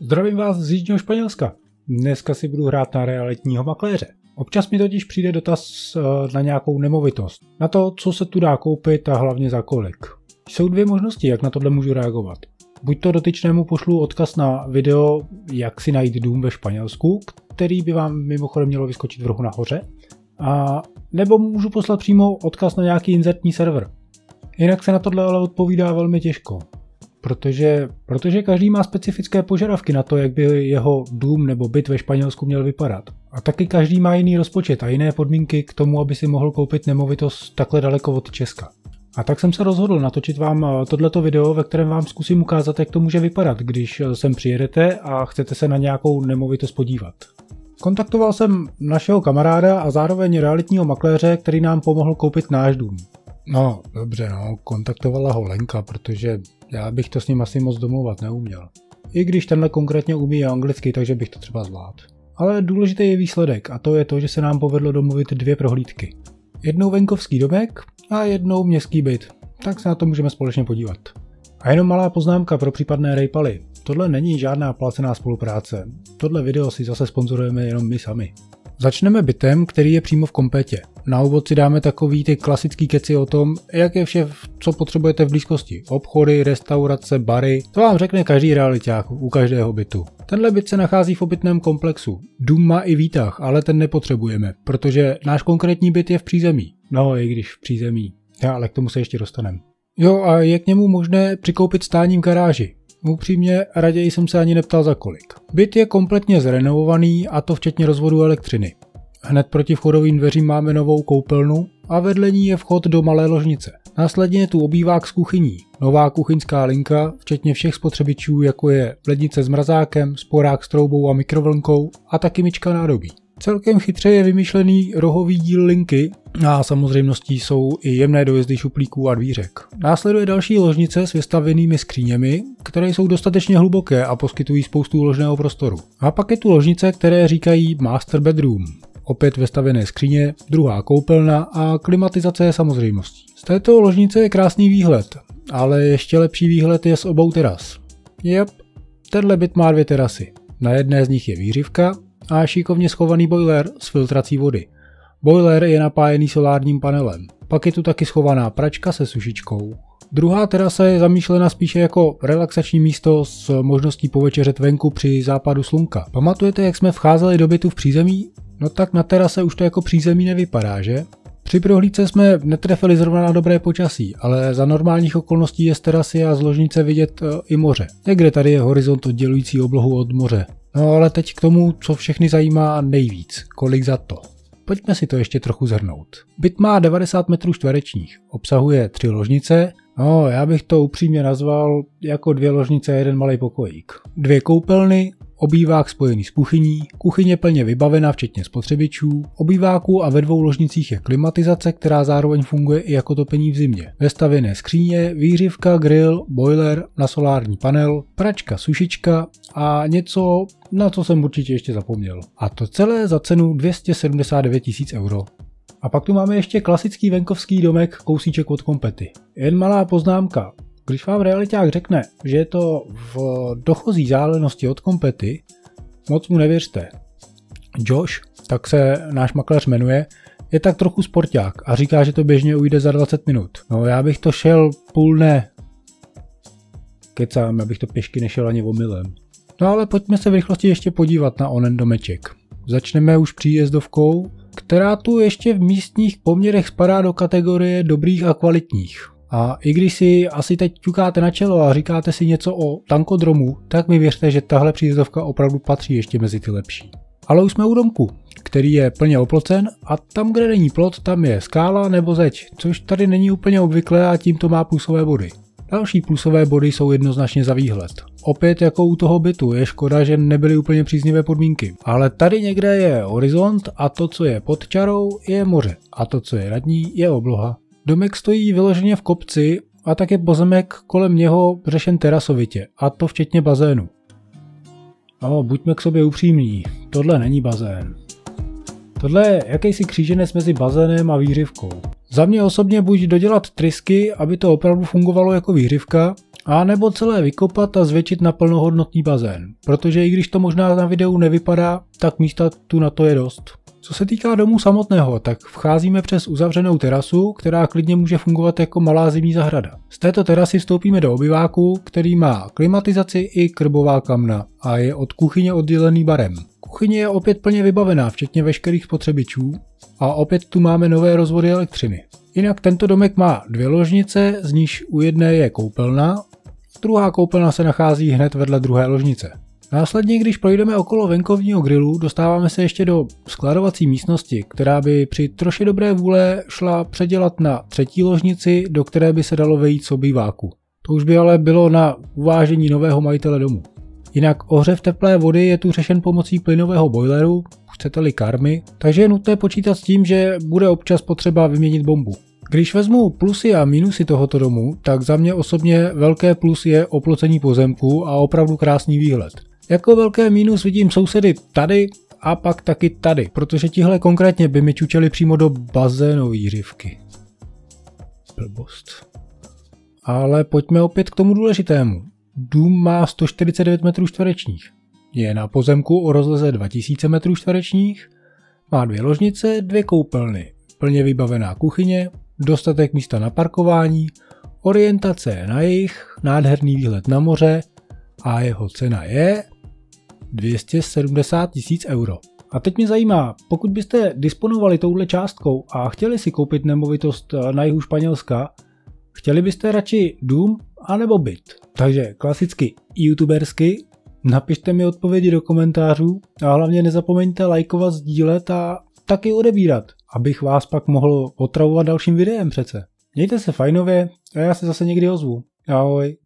Zdravím vás z jižního Španělska. Dneska si budu hrát na realitního makléře. Občas mi totiž přijde dotaz na nějakou nemovitost. Na to, co se tu dá koupit a hlavně za kolik. Jsou dvě možnosti, jak na tohle můžu reagovat. Buď to dotyčnému pošlu odkaz na video, jak si najít dům ve Španělsku, který by vám mimochodem mělo vyskočit v rohu nahoře. A nebo můžu poslat přímo odkaz na nějaký inzertní server. Jinak se na tohle ale odpovídá velmi těžko. Protože každý má specifické požadavky na to, jak by jeho dům nebo byt ve Španělsku měl vypadat. A taky každý má jiný rozpočet a jiné podmínky k tomu, aby si mohl koupit nemovitost takhle daleko od Česka. A tak jsem se rozhodl natočit vám tohleto video, ve kterém vám zkusím ukázat, jak to může vypadat, když sem přijedete a chcete se na nějakou nemovitost podívat. Kontaktoval jsem našeho kamaráda a zároveň realitního makléře, který nám pomohl koupit náš dům. No, dobře, kontaktovala ho Lenka, protože já bych to s ním asi moc domluvat neuměl. I když tenhle konkrétně umí anglicky, takže bych to třeba zvládl. Ale důležitý je výsledek a to je to, že se nám povedlo domluvit dvě prohlídky. Jednou venkovský domek a jednou městský byt. Tak se na to můžeme společně podívat. A jenom malá poznámka pro případné rejpaly. Tohle není žádná placená spolupráce. Tohle video si zase sponzorujeme jenom my sami. Začneme bytem, který je přímo v kompletě. Na úvod si dáme takový ty klasický keci o tom, jak je vše, co potřebujete v blízkosti. Obchody, restaurace, bary, to vám řekne každý realiťák u každého bytu. Tenhle byt se nachází v obytném komplexu. Dům má i výtah, ale ten nepotřebujeme, protože náš konkrétní byt je v přízemí. No, i když v přízemí. Ale k tomu se ještě dostaneme. Jo, a je k němu možné přikoupit stáním garáži. Upřímně, raději jsem se ani neptal za kolik. Byt je kompletně zrenovovaný a to včetně rozvodu elektřiny. Hned proti vchodovým dveřím máme novou koupelnu a vedle ní je vchod do malé ložnice. Následně je tu obývák s kuchyní, nová kuchyňská linka, včetně všech spotřebičů, jako je lednice s mrazákem, sporák s troubou a mikrovlnkou a taky myčka nádobí. Celkem chytře je vymyšlený rohový díl linky a samozřejmostí jsou i jemné dojezdy šuplíků a dvířek. Následuje další ložnice s vystavenými skříněmi, které jsou dostatečně hluboké a poskytují spoustu ložného prostoru. A pak je tu ložnice, které říkají Master Bedroom. Opět vestavěné skříně, druhá koupelna a klimatizace je samozřejmostí. Z této ložnice je krásný výhled, ale ještě lepší výhled je z obou teras. Jep, tenhle byt má dvě terasy. Na jedné z nich je výřivka a šikovně schovaný boiler s filtrací vody. Boiler je napájený solárním panelem. Pak je tu taky schovaná pračka se sušičkou. Druhá terasa je zamýšlena spíše jako relaxační místo s možností povečeřet venku při západu slunka. Pamatujete, jak jsme vcházeli do bytu v přízemí? No tak na terase už to jako přízemí nevypadá, že? Při prohlídce jsme netrefili zrovna na dobré počasí, ale za normálních okolností je z terasy a z ložnice vidět i moře. Někde tady je horizont oddělující oblohu od moře. No ale teď k tomu, co všechny zajímá nejvíc. Kolik za to? Pojďme si to ještě trochu zhrnout. Byt má 90 metrů čtverečních, obsahuje 3 ložnice, no já bych to upřímně nazval jako 2 ložnice a 1 malý pokojík. 2 koupelny, obývák spojený s kuchyní, kuchyně plně vybavená včetně spotřebičů, obýváků a ve 2 ložnicích je klimatizace, která zároveň funguje i jako topení v zimě. Vestavěné skříně, výřivka, grill, boiler na solární panel, pračka, sušička a něco, na co jsem určitě ještě zapomněl. A to celé za cenu 279 000 euro. A pak tu máme ještě klasický venkovský domek kousíček od Kompety. Jen malá poznámka. Když vám realiťák řekne, že je to v dochozí vzdálenosti od Kompety, moc mu nevěřte. Josh, tak se náš makléř jmenuje, je tak trochu sporták a říká, že to běžně ujde za 20 minut. No já bych to šel půl dne. Kecám, abych to pěšky nešel ani omylem. No ale pojďme se v rychlosti ještě podívat na onen domeček. Začneme už příjezdovkou, která tu ještě v místních poměrech spadá do kategorie dobrých a kvalitních. A i když si asi teď ťukáte na čelo a říkáte si něco o tankodromu, tak mi věřte, že tahle příjezdovka opravdu patří ještě mezi ty lepší. Ale už jsme u domku, který je plně oplocen a tam, kde není plot, tam je skála nebo zeď, což tady není úplně obvyklé a tímto má plusové body. Další plusové body jsou jednoznačně za výhled. Opět jako u toho bytu, je škoda, že nebyly úplně příznivé podmínky. Ale tady někde je horizont a to, co je pod čarou, je moře. A to, co je nad ní, je obloha. Domek stojí vyloženě v kopci a tak je pozemek kolem něho řešen terasovitě, a to včetně bazénu. No, buďme k sobě upřímní, tohle není bazén. Tohle je jakýsi kříženec mezi bazénem a výřivkou. Za mě osobně buď dodělat trysky, aby to opravdu fungovalo jako výhřivka, a nebo celé vykopat a zvětšit na plnohodnotný bazén, protože i když to možná na videu nevypadá, tak místa tu na to je dost. Co se týká domu samotného, tak vcházíme přes uzavřenou terasu, která klidně může fungovat jako malá zimní zahrada. Z této terasy vstoupíme do obyváku, který má klimatizaci i krbová kamna a je od kuchyně oddělený barem. Kuchyně je opět plně vybavená, včetně veškerých spotřebičů, a opět tu máme nové rozvody elektřiny. Jinak tento domek má 2 ložnice, z níž u jedné je koupelna, druhá koupelna se nachází hned vedle druhé ložnice. Následně, když projdeme okolo venkovního grilu, dostáváme se ještě do skladovací místnosti, která by při troše dobré vůle šla předělat na 3. ložnici, do které by se dalo vejít z obýváku. To už by ale bylo na uvážení nového majitele domu. Jinak ohřev teplé vody je tu řešen pomocí plynového boileru, chcete-li karmy, takže je nutné počítat s tím, že bude občas potřeba vyměnit bombu. Když vezmu plusy a minusy tohoto domu, tak za mě osobně velké plus je oplocení pozemku a opravdu krásný výhled. Jako velké mínus vidím sousedy tady a pak taky tady, protože tihle konkrétně by mi čučeli přímo do bazénové výhřivky. Blbost. Ale pojďme opět k tomu důležitému. Dům má 149 m2. Je na pozemku o rozloze 2000 m2, má 2 ložnice, 2 koupelny, plně vybavená kuchyně, dostatek místa na parkování, orientace je na jih, nádherný výhled na moře a jeho cena je 270 000 euro. A teď mě zajímá, pokud byste disponovali touhle částkou a chtěli si koupit nemovitost na jihu Španělska, chtěli byste radši dům anebo byt? Takže klasicky youtubersky, napište mi odpovědi do komentářů a hlavně nezapomeňte lajkovat, sdílet a taky odebírat, abych vás pak mohl otravovat dalším videem přece. Mějte se fajnově a já se zase někdy ozvu. Ahoj.